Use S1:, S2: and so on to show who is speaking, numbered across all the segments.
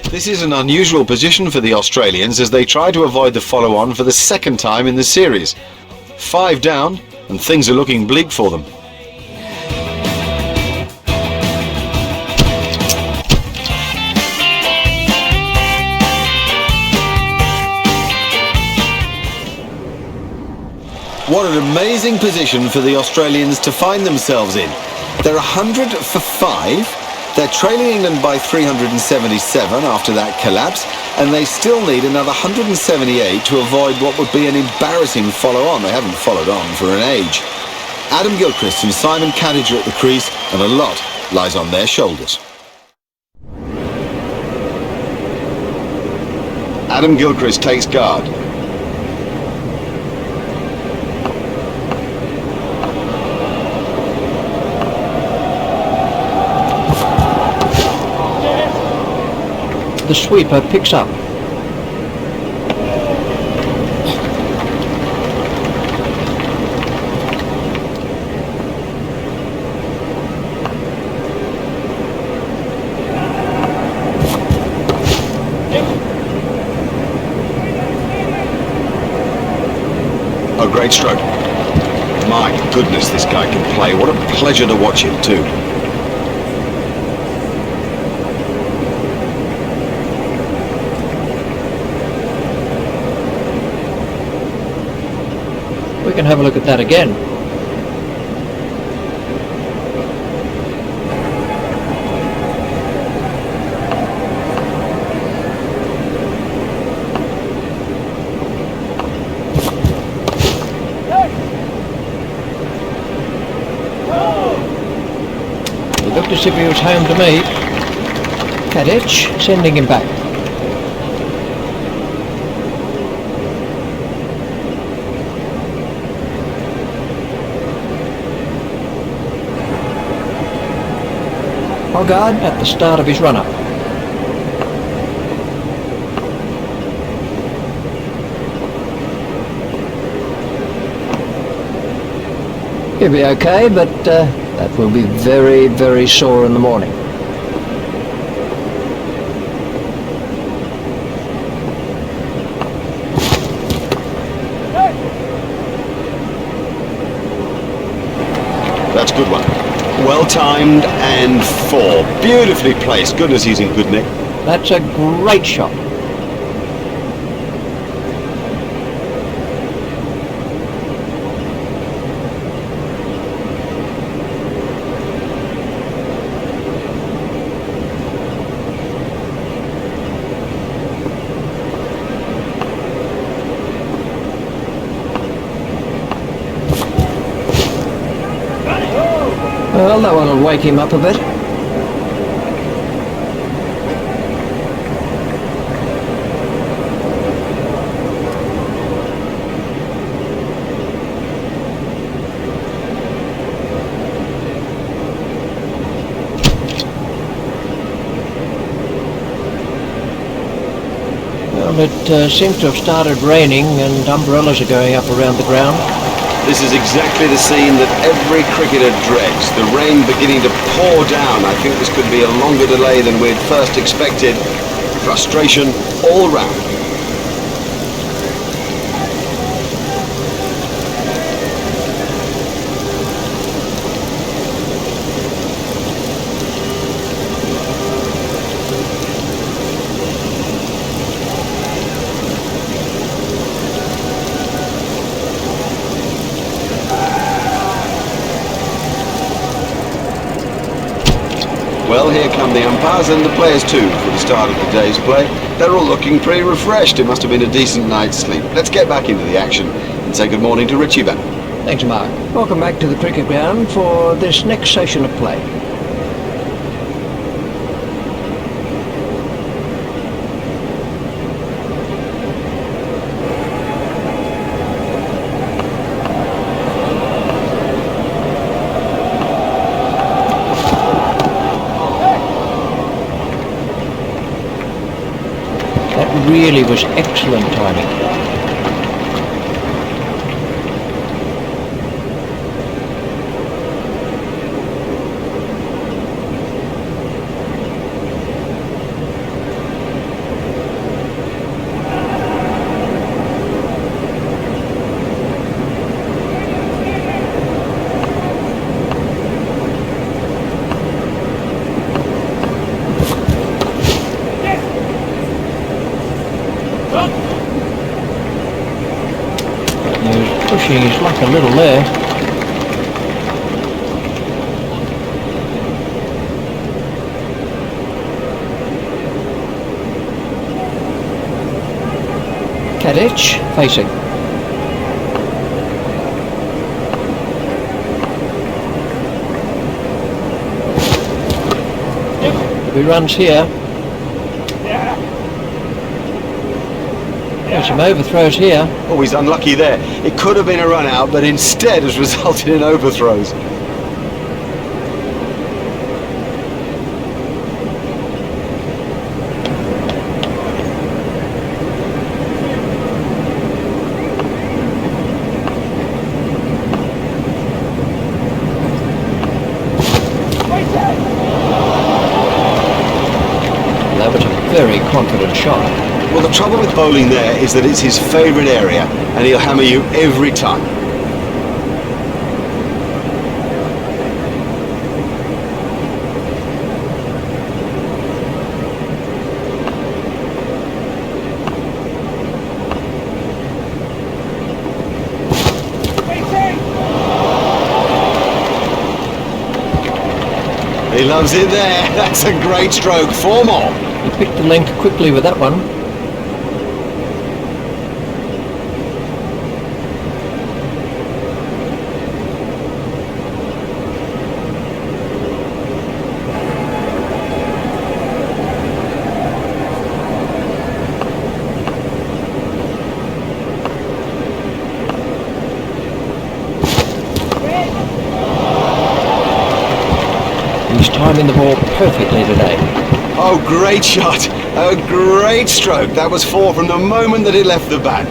S1: This is an unusual position for the Australians as they try to avoid the follow-on for the second time in the series. 5 down, and things are looking bleak for them. What an amazing position for the Australians to find themselves in. They're 100 for 5. They're trailing England by 377 after that collapse, and they still need another 178 to avoid what would be an embarrassing follow-on. They haven't followed on for an age. Adam Gilchrist and Simon Cadiger at the crease, and a lot lies on their shoulders. Adam Gilchrist takes guard.
S2: The sweeper picks up.
S1: A great stroke. My goodness, this guy can play. What a pleasure to watch him too.
S2: We can have a look at that again. It looked as if he was home to me. Cadic sending him back. Hoggard at the start of his run-up. He'll be okay, but that will be very, very sore in the morning.
S1: That's a good one. Well-timed and 4. Beautifully placed. Goodness, he's in good nick.
S2: That's a great shot. Well, that one will wake him up a bit. Well, it seems to have started raining and umbrellas are going up around the ground.
S1: This is exactly the scene that every cricketer dreads. The rain beginning to pour down. I think this could be a longer delay than we'd first expected. Frustration all round. Well, here come the umpires and the players too for the start of the day's play. They're all looking pretty refreshed. It must have been a decent night's sleep. Let's get back into the action and say good morning to Richie Ben.
S2: Thanks, Mark. Welcome back to the cricket ground for this next session of play. That really was excellent timing. pushing his luck a little there. Kadich facing. He runs here. There's some overthrows here.
S1: Oh, he's unlucky there. It could have been a run out, but instead has resulted in overthrows.
S2: That was a very confident shot.
S1: Well, the trouble with bowling there is that it's his favourite area, and he'll hammer you every time. He loves it there. That's a great stroke. 4 more.
S2: He picked the length quickly with that one. He's timing the ball perfectly today.
S1: Oh, great shot. A great stroke. That was 4 from the moment that it left the bat.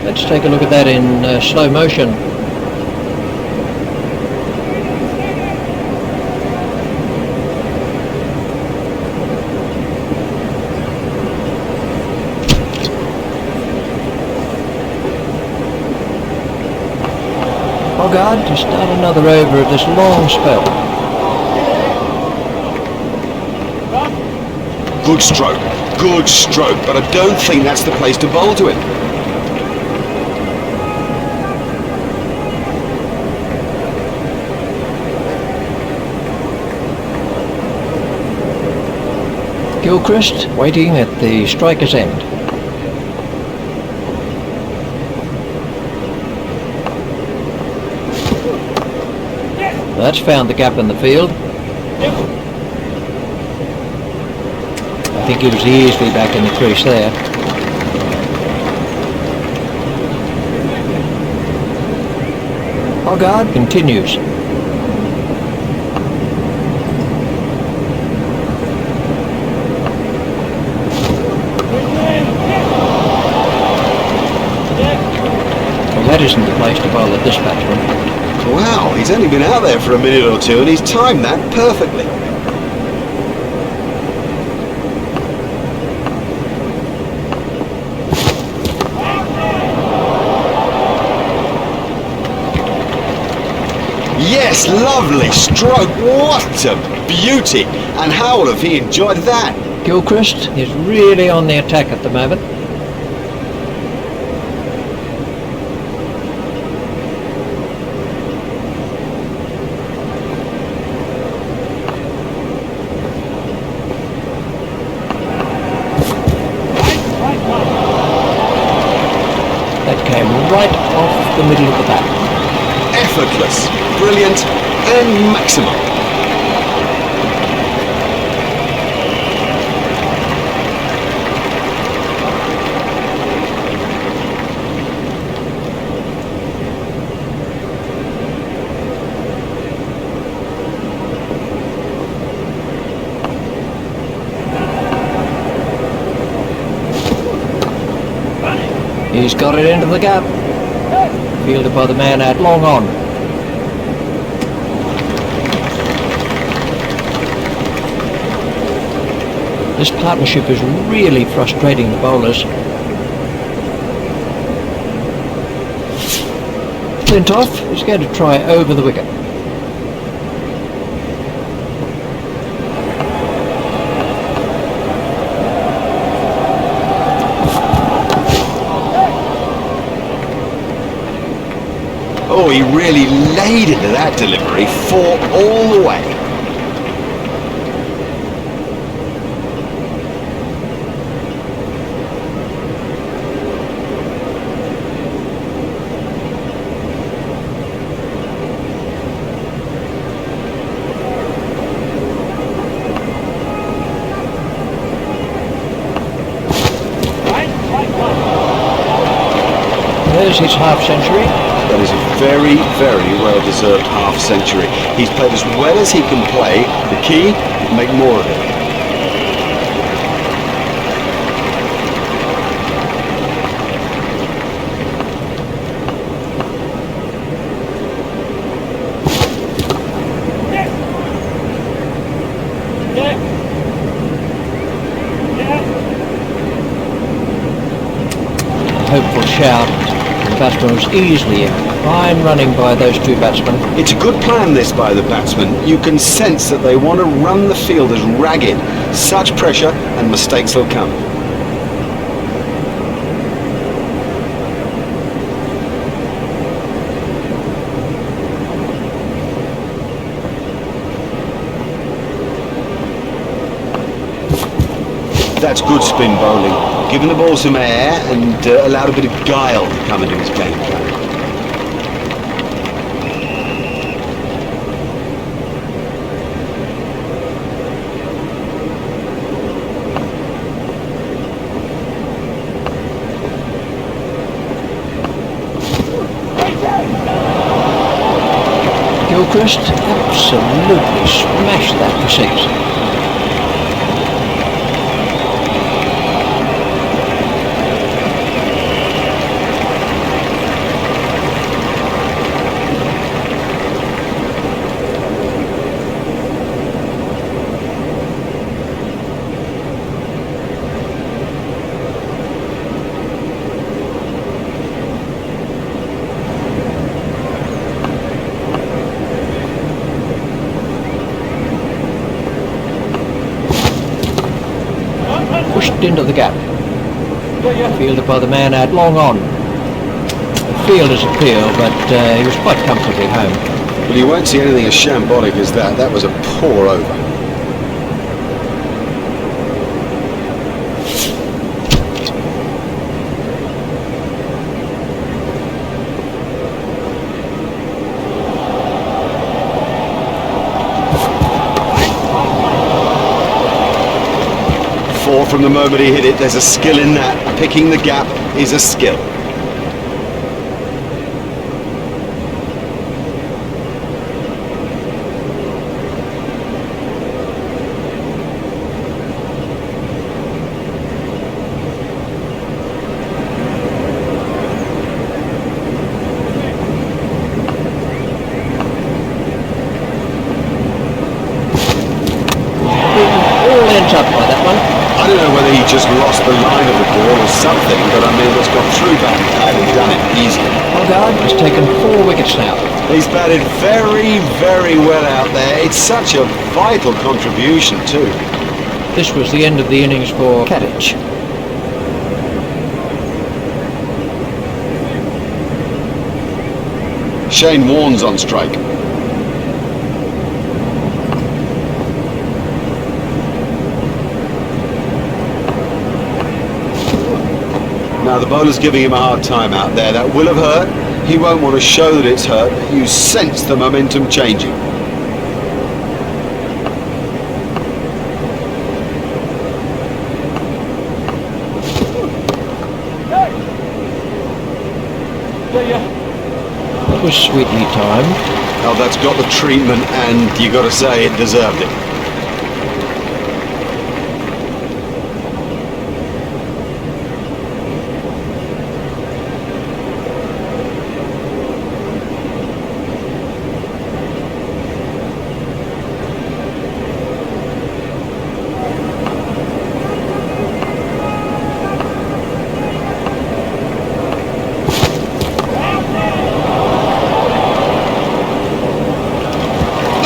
S2: Let's take a look at that in slow motion. Bogard to start another over of this long spell.
S1: Good stroke, but I don't think that's the place to bowl to him.
S2: Gilchrist waiting at the striker's end. That's found the gap in the field. I think he was easily back in the crease there. Bogard continues. Well, that isn't the place to bowl at this batsman.
S1: Wow, he's only been out there for a minute or two and he's timed that perfectly. Yes, lovely stroke. What a beauty. And how have he enjoyed that?
S2: Gilchrist is really on the attack at the moment. Right off the middle of the bat.
S1: Effortless, brilliant and maximum.
S2: He's got it into the gap. Fielded by the man out long on. This partnership is really frustrating the bowlers. Flintoff is going to try over the wicket.
S1: Oh, he really laid into that delivery, 4 all the way.
S2: There's his half-century.
S1: That is a very, very well-deserved half-century. He's played as well as he can play. The key, make more of it.
S2: Hopeful shout. The batsman was easily in. Fine running by those two batsmen.
S1: It's a good plan, this, by the batsmen. You can sense that they want to run the fielders ragged. Such pressure and mistakes will come. That's good spin bowling. Giving the ball some air and allowed a bit of guile to come into his game plan.
S2: Gilchrist absolutely smashed that for 6. Pushed into the gap. Fielded by the man out long on. The fielder's appeal, but he was quite comfortably home.
S1: Well, you won't see anything as shambolic as that. That was a poor over. From the moment he hit it, there's a skill in that. Picking the gap is a skill.
S2: All ends up by that one.
S1: I don't know whether he just lost the line of the ball or something, but I mean, it's got through back and done it easily.
S2: Hogard has taken 4 wickets now.
S1: He's batted very, very well out there. It's such a vital contribution too.
S2: This was the end of the innings for Kadich.
S1: Shane Warne's on strike. Now the bowler's giving him a hard time out there. That will have hurt. He won't want to show that it's hurt, but you sense the momentum changing.
S2: It was sweetly timed.
S1: Oh, that's got the treatment, and you got to say it deserved it.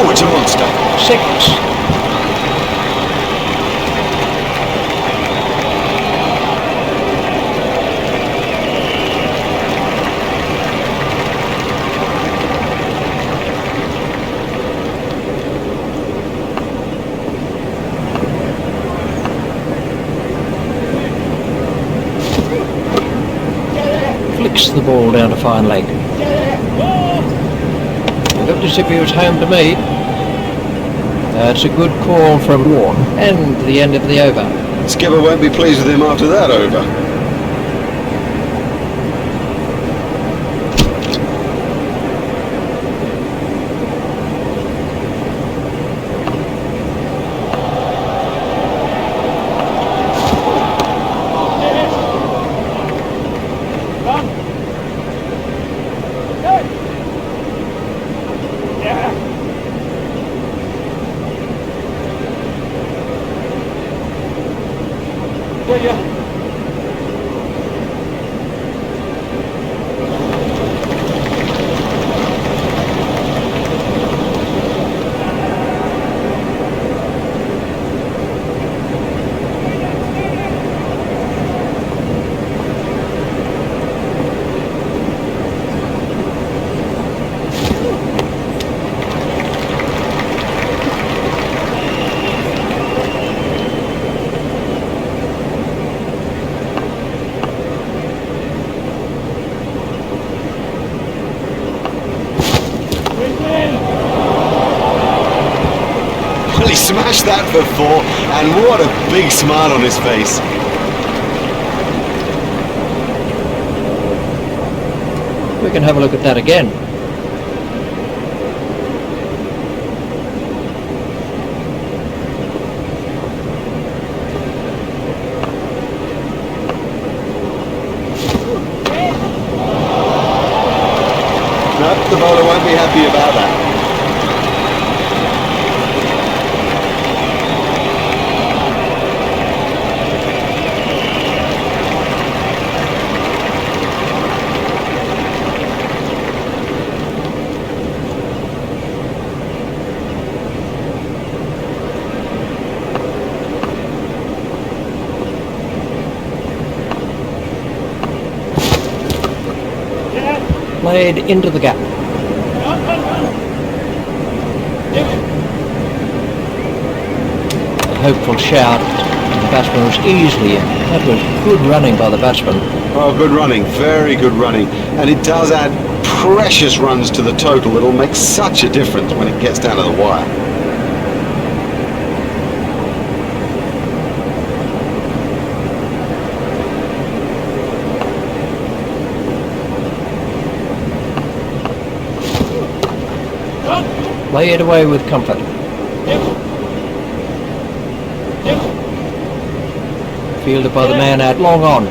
S1: Oh, it's a monster.
S2: 6. flicks the ball down to fine leg. It looked as if he was home to me. It's a good call from Warren, and the end of the over.
S1: Skipper won't be pleased with him after that over. He smashed that for 4, and what a big smile on his face.
S2: We can have a look at that again.
S1: No, the bowler won't be happy about that.
S2: Played into the gap. A hopeful shout. The batsman was easily in. That was good running by the batsman.
S1: Oh, good running. Very good running. And it does add precious runs to the total. It'll make such a difference when it gets down to the wire.
S2: Play it away with comfort. Fielded by the man out long on.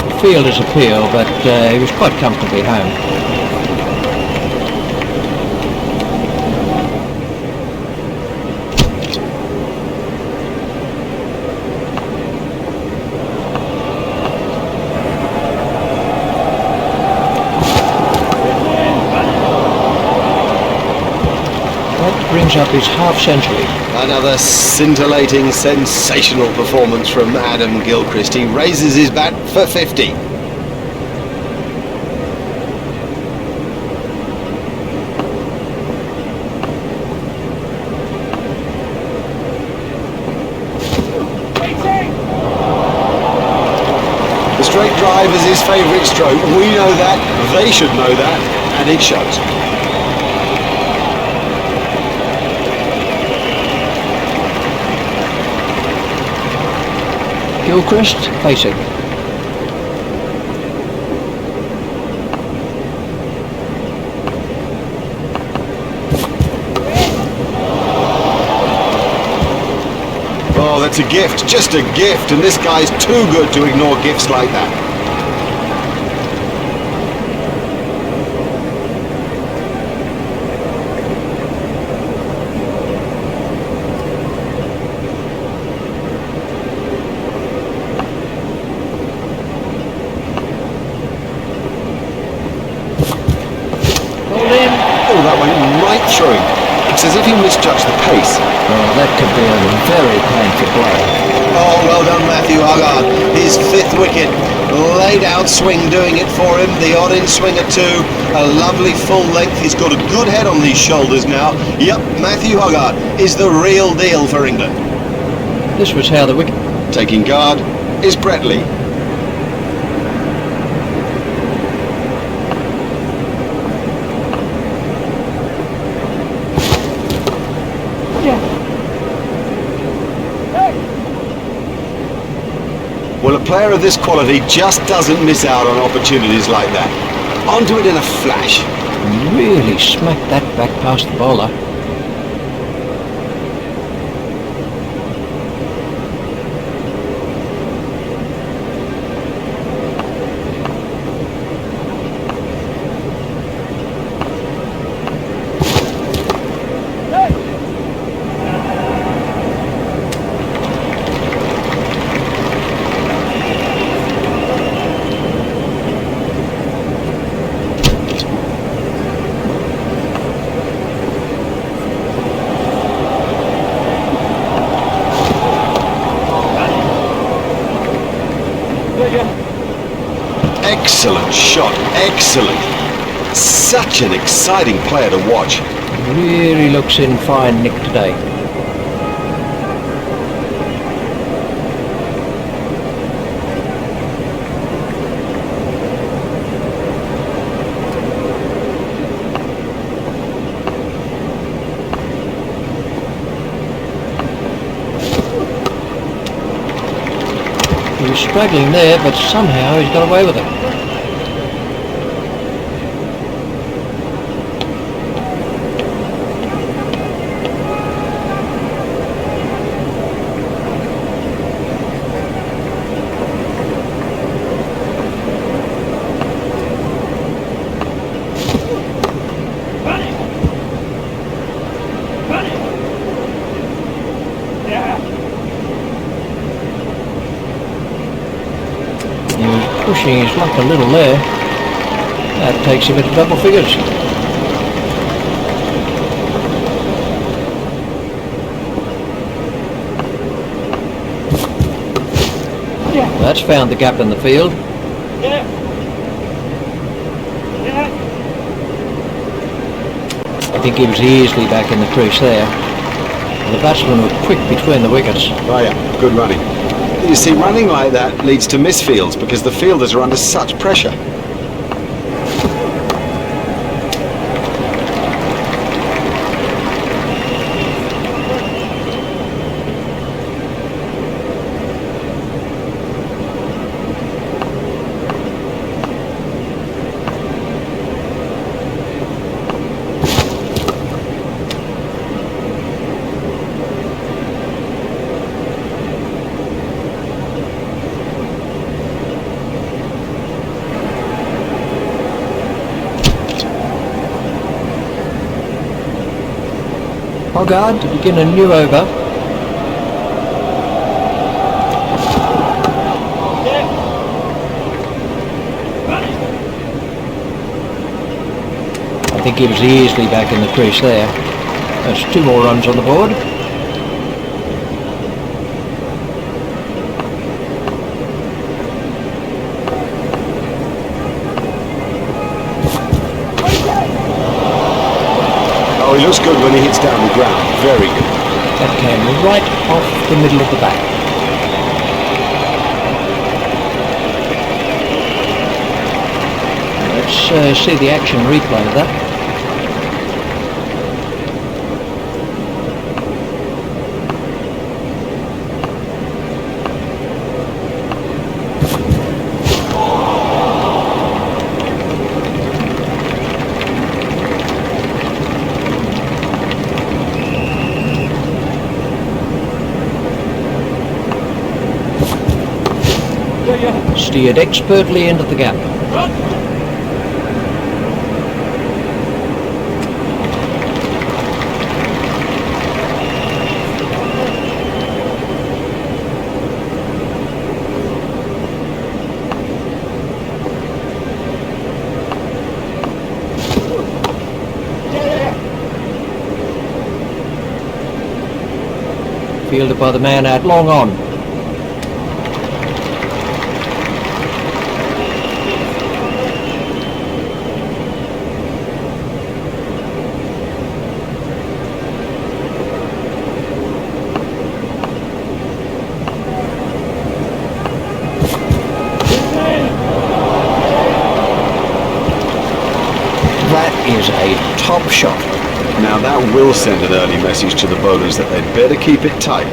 S2: The fielder's appeal, but he was quite comfortably home. Brings up his half-century.
S1: Another scintillating, sensational performance from Adam Gilchrist. He raises his bat for 50. The straight drive is his favourite stroke. We know that, they should know that, and it shows.
S2: Gilchrist facing.
S1: Oh, that's a gift, just a gift, and this guy's too good to ignore gifts like that. Through. It's as if he misjudged the pace.
S2: Oh, that could be a very painful blow.
S1: Oh, well done, Matthew Hoggard. His 5th wicket. Laid out swing doing it for him. The odd-in swing at 2. A lovely full length. He's got a good head on these shoulders now. Yep, Matthew Hoggard is the real deal for England.
S2: This was how the wicket...
S1: Taking guard is Brett Lee. player of this quality just doesn't miss out on opportunities like that. Onto it in a flash.
S2: Really smacked that back past the bowler.
S1: Excellent shot, excellent. Such an exciting player to watch.
S2: Really looks in fine nick today. He was struggling there, but somehow he's got away with it. Pushing his luck a little there. That takes him into double figures. That's found the gap in the field. I think he was easily back in the crease there. The batsmen were quick between the wickets.
S1: Oh yeah, good running. You see, running like that leads to misfields because the fielders are under such pressure.
S2: Hogarth to begin a new over. I think he was easily back in the crease there. There's 2 more runs on the board.
S1: Oh, he looks good when he hits down the ground. Very good.
S2: That came right off the middle of the bat. Let's see the action replay of that. Steered expertly into the gap. Fielded by the man out long on. Is a top shot.
S1: Now that will send an early message to the bowlers that they'd better keep it tight.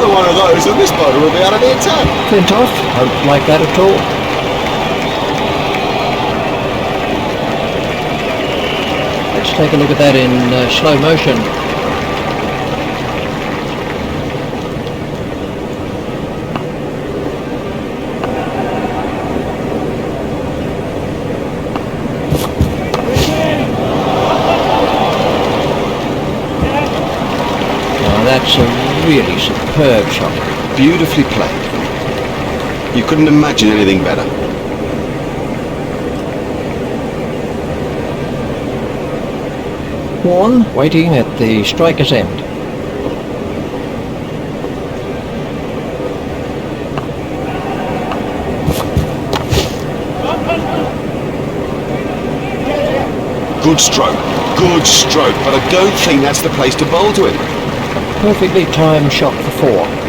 S1: another one of those and this bowler will be out of the attack.
S2: Flintoff, don't like that at all. Let's take a look at that in slow motion. That's a really superb shot.
S1: Beautifully played. You couldn't imagine anything better.
S2: One waiting at the striker's end.
S1: Good stroke, but I don't think that's the place to bowl to him.
S2: Perfectly timed shot for 4.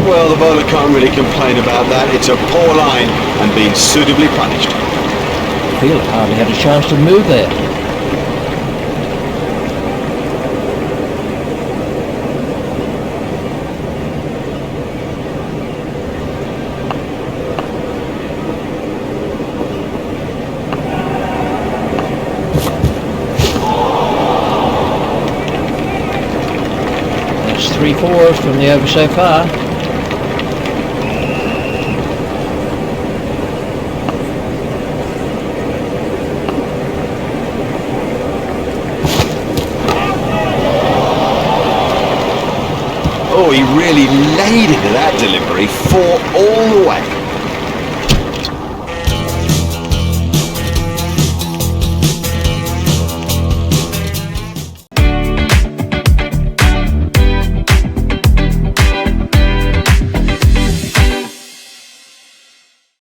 S1: Well, the bowler can't really complain about that. It's a poor line and being suitably punished.
S2: Field hardly had a chance to move there. That's 3 4s from the over so far.
S1: Oh, he really laid into that delivery, 4 all the way.